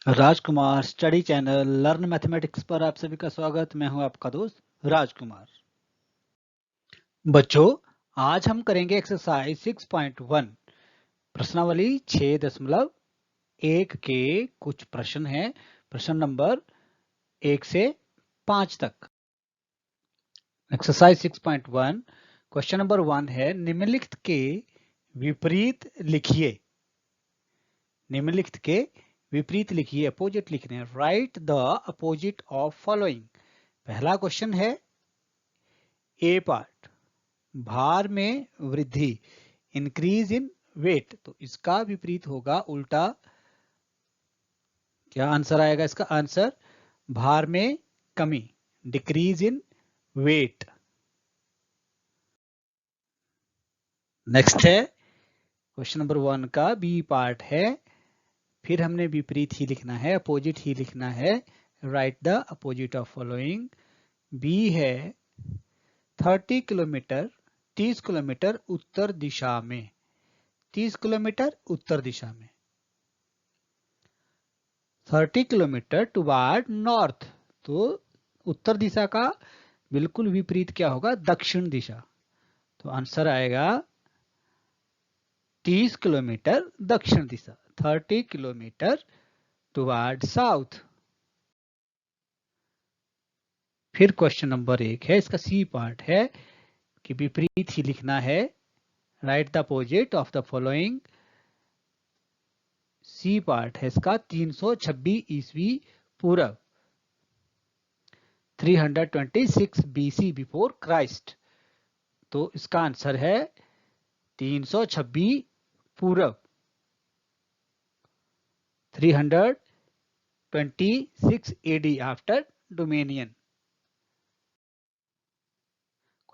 राजकुमार study channel learn mathematics पर आप सभी का स्वागत। मैं हूं आपका दोस्त राजकुमार। बच्चों, आज हम करेंगे एक्सरसाइज 6.1 प्रश्नावली 6.1 के कुछ प्रश्न हैं। प्रश्न नंबर 1 से 5 तक। एक्सरसाइज 6.1 क्वेश्चन नंबर 1 है, निम्नलिखित के विपरीत लिखिए। निम्नलिखित के विपरीत लिखिए, अपोजिट लिखने हैं। Right the opposite of following. पहला क्वेश्चन है ए पार्ट, भार में वृद्धि, इंक्रीज इन वेट। तो इसका विपरीत होगा उल्टा। क्या आंसर आएगा इसका? आंसर भार में कमी, डिक्रीज इन वेट। नेक्स्ट है क्वेश्चन नंबर 1 का बी पार्ट है, फिर हमने विपरीत ही लिखना है, अपोजिट ही लिखना है। Write the opposite of following. B है 30 किलोमीटर 30 किलोमीटर उत्तर दिशा में, 30 किलोमीटर उत्तर दिशा में। 30 किलोमीटर टुवार्ड नॉर्थ, तो उत्तर दिशा का बिल्कुल विपरीत क्या होगा? दक्षिण दिशा। तो आंसर आएगा 30 किलोमीटर दक्षिण दिशा, 30 किलोमीटर टुवार्ड साउथ। फिर क्वेश्चन नंबर 1 है, इसका सी पार्ट है कि विपरीत ही लिखना है। Write the opposite of the following. C part है इसका 326 ईस्वी पूर्व, 326 BC बिफोर क्राइस्ट। तो इसका आंसर है 326 पूर्व, 326 AD after dominion.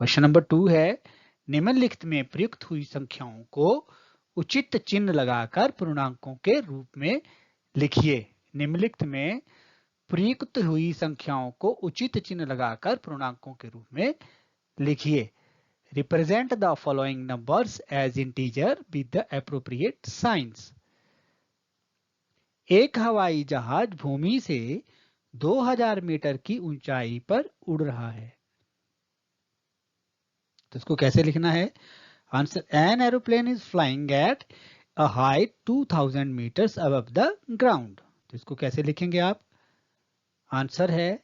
Question number 2 है, निम्नलिखित में प्रयुक्त हुई संख्याओं को उचित चिन्ह लगाकर पूर्णांकों के रूप में लिखिए। निम्नलिखित में प्रयुक्त हुई संख्याओं को उचित चिन्ह लगाकर पूर्णांकों के रूप में लिखिए। Represent the following numbers as integer with the appropriate signs. एक हवाई जहाज भूमि से 2000 मीटर की ऊंचाई पर उड़ रहा है। तो इसको कैसे लिखना है? Answer, an aeroplane is flying at a height 2000 metres above the ground. तो इसको कैसे लिखेंगे आप? आंसर है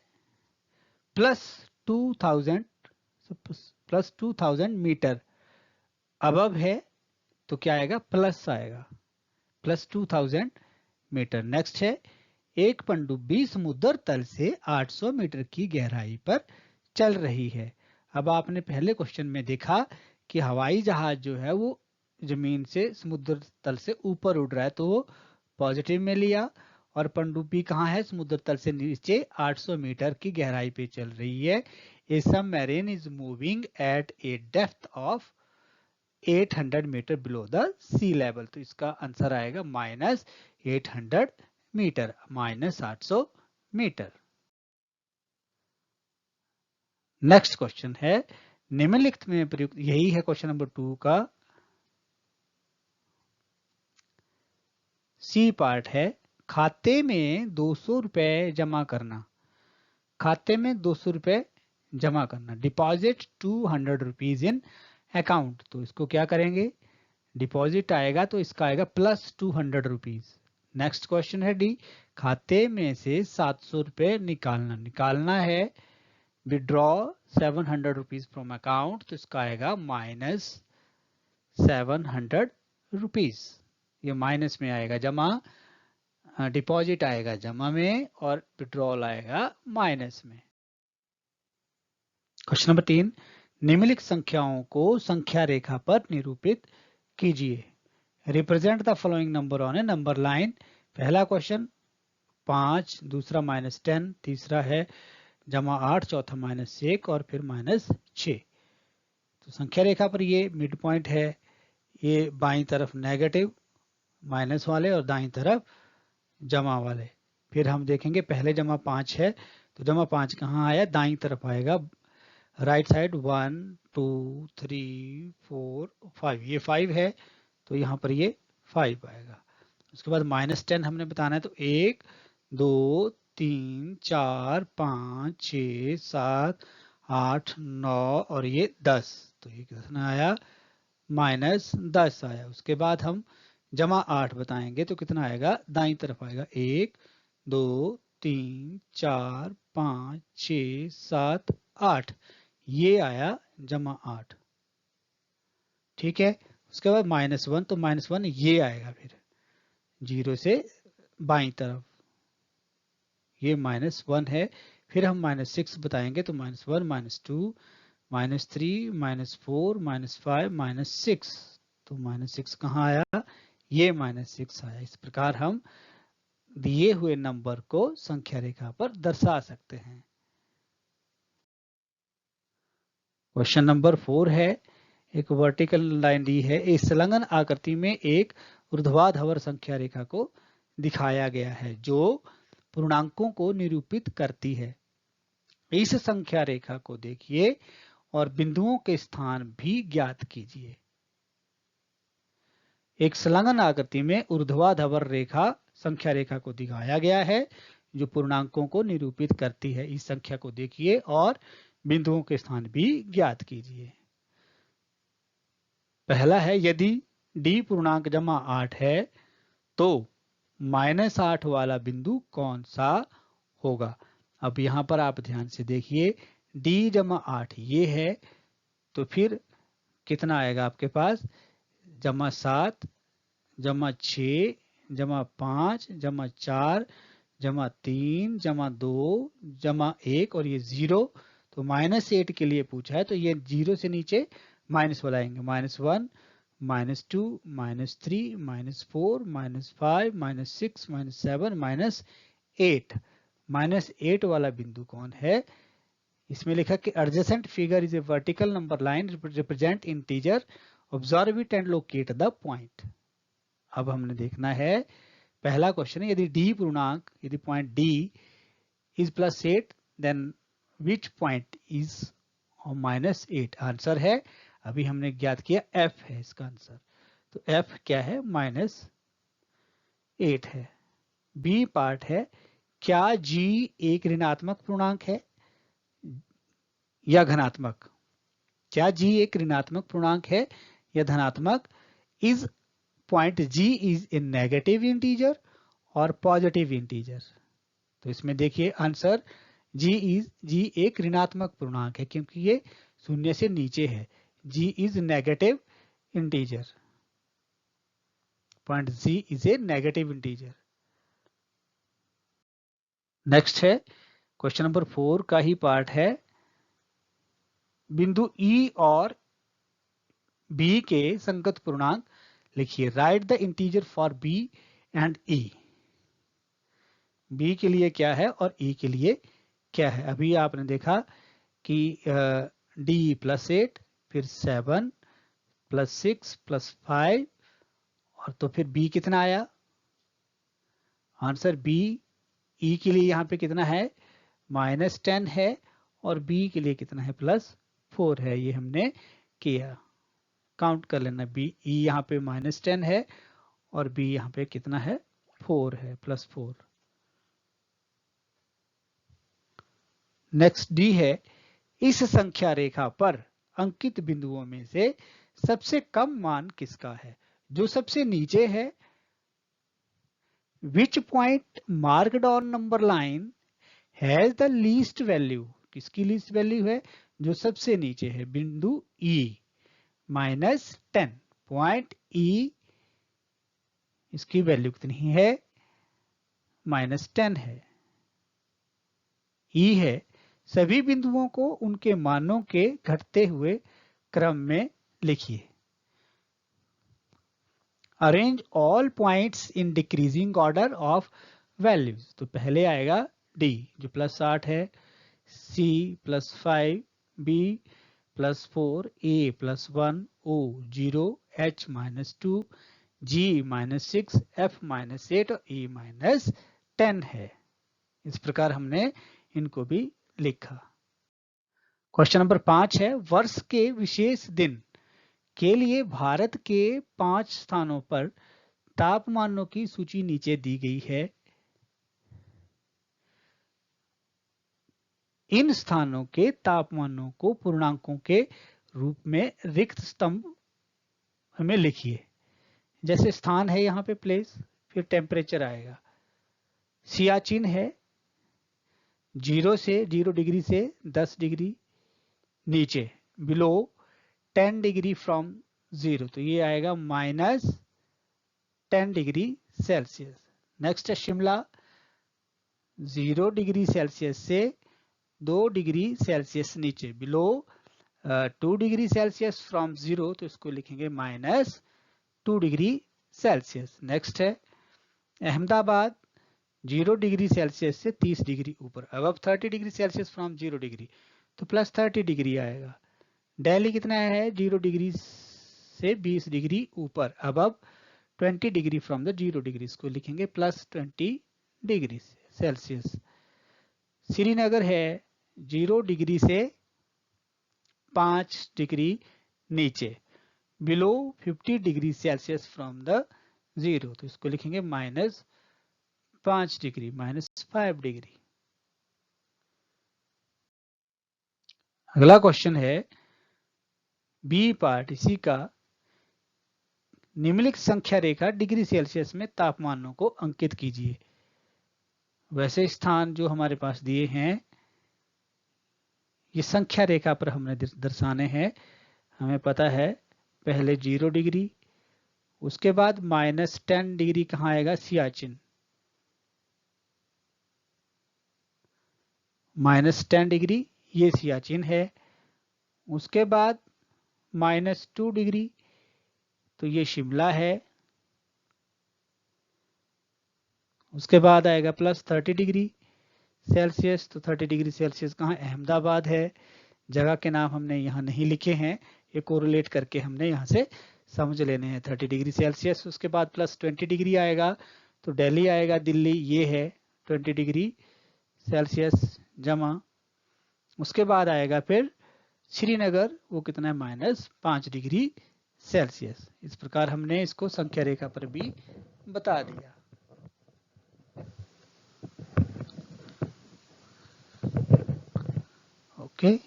प्लस 2000, प्लस 2000 मीटर। अबव है तो क्या आएगा? प्लस आएगा, प्लस 2000 मीटर। नेक्स्ट है, एक पनडुब्बी समुद्र तल से 800 मीटर की गहराई पर चल रही है। अब आपने पहले क्वेश्चन में देखा कि हवाई जहाज जो है वो जमीन से समुद्र तल से ऊपर उड़ रहा है, तो वो पॉजिटिव में लिया। और पनडुब्बी कहाँ है? समुद्र तल से नीचे 800 मीटर की गहराई पे चल रही है। A submarine is moving at a depth of 800 metre below the sea level. तो इसका आंसर आएगा minus 800 metre, minus 800 metre. Next question है, निम्नलिखित में प्रयुक्त, यही है क्वेश्चन नंबर 2 का सी पार्ट है, खाते में 200 रुपए जमा करना। खाते में 200 रुपए जमा करना, डिपॉजिट 200 रुपीज इन अकाउंट। तो इसको क्या करेंगे? डिपॉजिट आएगा तो इसका आएगा प्लस 200 रुपीज। नेक्स्ट क्वेश्चन है डी, खाते में से 700 रुपए निकालना। निकालना है विड्रॉ 700 रुपीज फ्रॉम अकाउंट, तो इसका आएगा माइनस 700 रुपीज। ये माइनस में आएगा, जमा डिपॉजिट आएगा जमा में और विड्रॉल आएगा माइनस में। क्वेश्चन नंबर 3, निम्नलिखित संख्याओं को संख्या रेखा पर निरूपित कीजिए। Represent the following number on A number line. पहला क्वेश्चन 5, दूसरा -10, तीसरा है -8, चौथा -1 और फिर -6। तो संख्या रेखा पर ये मिड पॉइंट है, ये बाईं तरफ नेगेटिव माइनस वाले और दाईं तरफ जमा वाले। फिर हम देखेंगे पहले -5 है तो -5 कहाँ आया? दाईं तरफ आएगा, राइट साइड 1 2 3 4 5, ये 5 है तो यहाँ पर ये 5 आएगा। उसके बाद -10 हमने बताना है, तो 1 2 3 4 5 6 7 8 9 और ये 10, तो ये कितना आया, -10 आया। उसके बाद हम जमा 8 बताएंगे तो कितना आएगा, दाईं तरफ आएगा 1 2 3 4 5 6 7 8, ये आया जमा 8। ठीक है, उसके बाद -1, तो -1 ये आएगा, फिर 0 से बाईं तरफ ये -1 है। फिर हम -6 बताएंगे तो -1 -2 -3 -4 -5 -6, तो -6 कहाँ आया, ये -6 आया। इस प्रकार हम दिए हुए नंबर को संख्या रेखा पर दर्शा सकते हैं। क्वेश्चन नंबर 4 है, एक वर्टिकल लाइन दी है, इस संलग्न आकृति में एक ऊर्ध्वाधर संख्या रेखा को दिखाया गया है जो पूर्णांकों को निरूपित करती है। इस संख्या रेखा को देखिए और बिंदुओं के स्थान भी ज्ञात कीजिए। एक संलग्न आकृति में ऊर्ध्वाधर रेखा संख्या रेखा को दिखाया गया है जो पूर्णांकों को निरूपित करती है। इस संख्या को देखिए और बिंदुओं के स्थान भी ज्ञात कीजिए। पहला है, यदि d पूर्णांक जमा 8 है तो -8 वाला बिंदु कौन सा होगा। अब यहां पर आप ध्यान से देखिए, d जमा 8 ये है, तो फिर कितना आएगा आपके पास, जमा 7 जमा 6 जमा 5 जमा 4 जमा 3 जमा 2 जमा 1 और ये 0, तो -8 के लिए पूछा है तो ये 0 से नीचे माइनस वाला आएंगे, -1 -2 -3 -4 -5 -6 -7 -8। -8 वाला बिंदु कौन है, इसमें लिखा कि adjacent figure is a vertical number line represent integer, observe it and locate the point. अब हमने देखना है, पहला क्वेश्चन है, यदि d पूर्णांक, यदि point d is +8 then which point is -8। Answer है, अभी हमने ज्ञात किया f है इसका आंसर, तो f क्या है, -8 है। b पार्ट है, क्या g एक ऋणात्मक पूर्णांक है या धनात्मक, क्या g एक ऋणात्मक पूर्णांक है या धनात्मक। Is point g is a negative integer और पॉजिटिव इंटीजर। तो इसमें देखिए आंसर g एक ऋणात्मक पूर्णांक है क्योंकि ये 0 से नीचे है। g is negative integer, point g is a negative integer. Next है क्वेश्चन नंबर 4 का ही पार्ट है, बिंदु E और B के संगत पूर्णांक लिखिए। Right the integer for B and E। B के लिए क्या है और E के लिए क्या है। अभी आपने देखा कि D +8 फिर 7 +6 +5 और तो फिर B कितना आया, आंसर B E के लिए यहाँ पे कितना है, -10 है और B के लिए कितना है, +4 है। ये हमने किया, काउंट कर लेना, B E यहाँ पे -10 है और B यहाँ पे कितना है, 4 है, +4। नेक्स्ट D है, इस संख्या रेखा पर अंकित बिंदुओं में से सबसे कम मान किसका है, जो सबसे नीचे है। Which point marked on number line has the least value, किसकी लीस्ट वैल्यू है, जो सबसे नीचे है, बिंदु E -10। पॉइंट E इसकी वैल्यू कितनी है, -10 है। E है, सभी बिंदुओं को उनके मानों के घटते हुए क्रम में लिखिए। Arrange all points in decreasing order of values. तो पहले आएगा D जो +8 है, C +5, B +4, A +1, O 0, H -2, G -6, F -8 और E -10 है। इस प्रकार हमने इनको भी लिखा। क्वेश्चन नंबर 5 है, वर्ष के विशेष दिन के लिए भारत के 5 स्थानों पर तापमानों की सूची नीचे दी गई है। इन स्थानों के तापमानों को पूर्णांकों के रूप में रिक्त स्तंभ हमें लिखिए। जैसे स्थान है यहाँ पे प्लेस, फिर टेम्परेचर आएगा। सियाचिन है 0 डिग्री से 10 डिग्री नीचे, बिलो 10 डिग्री फ्रॉम 0, तो ये आएगा -10 डिग्री सेल्सियस। नेक्स्ट है शिमला 0 डिग्री सेल्सियस से 2 डिग्री सेल्सियस नीचे, बिलो 2 डिग्री सेल्सियस फ्रॉम 0, तो इसको लिखेंगे -2 डिग्री सेल्सियस। नेक्स्ट है अहमदाबाद 0 डिग्री सेल्सियस से 30 डिग्री ऊपर, अब 30 डिग्री सेल्सियस फ्रॉम 0 डिग्री, तो +30 डिग्री आएगा। दिल्ली कितना है 0 डिग्री से 20 डिग्री ऊपर, अब 20 डिग्री फ्रॉम द 0 डिग्री, इसको लिखेंगे +20 डिग्री सेल्सियस। श्रीनगर है 0 डिग्री से 5 डिग्री नीचे, below 50 degree Celsius from the 0, तो इसको लिखेंगे -5 डिग्री, -5 डिग्री। अगला क्वेश्चन है बी पार्ट, इसी का निम्नलिखित संख्या रेखा डिग्री सेल्सियस में तापमानों को अंकित कीजिए। वैसे स्थान जो हमारे पास दिए हैं ये संख्या रेखा पर हमने दर्शाने हैं। हमें पता है पहले 0 डिग्री, उसके बाद -10 डिग्री कहाँ आएगा, सियाचिन, -10 डिग्री ये सियाचिन है। उसके बाद -2 डिग्री तो ये शिमला है। उसके बाद आएगा +30 डिग्री सेल्सियस, तो 30 डिग्री सेल्सियस कहाँ, अहमदाबाद है। जगह के नाम हमने यहाँ नहीं लिखे हैं, ये कोरिलेट करके हमने यहाँ से समझ लेने हैं 30 डिग्री सेल्सियस। उसके बाद +20 डिग्री आएगा तो दिल्ली आएगा, दिल्ली ये है 20 डिग्री सेल्सियस जमा। उसके बाद आएगा फिर श्रीनगर, वो कितना है -5 डिग्री सेल्सियस। इस प्रकार हमने इसको संख्या रेखा पर भी बता दिया। ओके,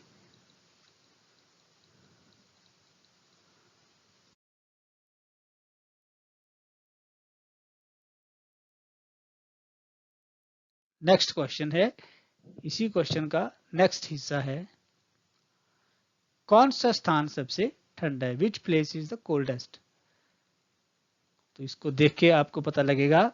नेक्स्ट क्वेश्चन है, इसी क्वेश्चन का नेक्स्ट हिस्सा है, कौन सा स्थान सबसे ठंडा है, which place is the coldest. तो इसको देख के आपको पता लगेगा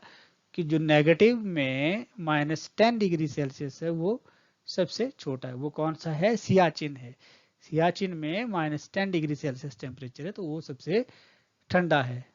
कि जो नेगेटिव में -10 डिग्री सेल्सियस है वो सबसे छोटा है। वो कौन सा है, सियाचिन है। सियाचिन में -10 डिग्री सेल्सियस टेम्परेचर है, तो वो सबसे ठंडा है।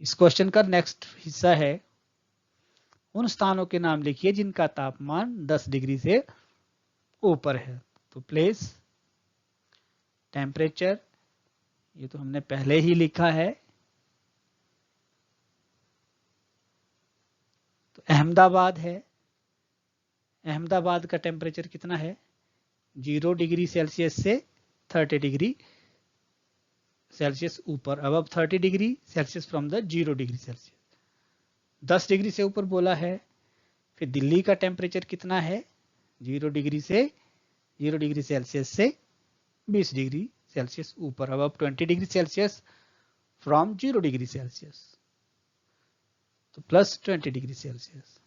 इस क्वेश्चन का नेक्स्ट हिस्सा है, उन स्थानों के नाम लिखिए जिनका तापमान 10 डिग्री से ऊपर है। तो प्लेस, टेम्परेचर ये तो हमने पहले ही लिखा है। तो अहमदाबाद है, अहमदाबाद का टेम्परेचर कितना है 0 डिग्री सेल्सियस से 30 डिग्री सेल्सियस ऊपर, अब 30 degree Celsius from the 0 degree Celsius, 10 degree से ऊपर बोला है। फिर दिल्ली का टेम्परेचर कितना है 0 डिग्री सेल्सियस से 20 डिग्री सेल्सियस ऊपर, अब 20 degree Celsius from 0 degree Celsius, तो +20 डिग्री सेल्सियस।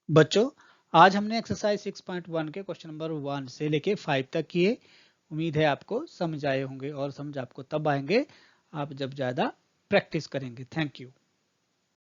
बच्चों आज हमने एक्सरसाइज 6.1 के क्वेश्चन नंबर 1 से लेके 5 तक किए। उम्मीद है आपको समझ आए होंगे और समझ आपको तब आएंगे आप जब ज्यादा प्रैक्टिस करेंगे। Thank you.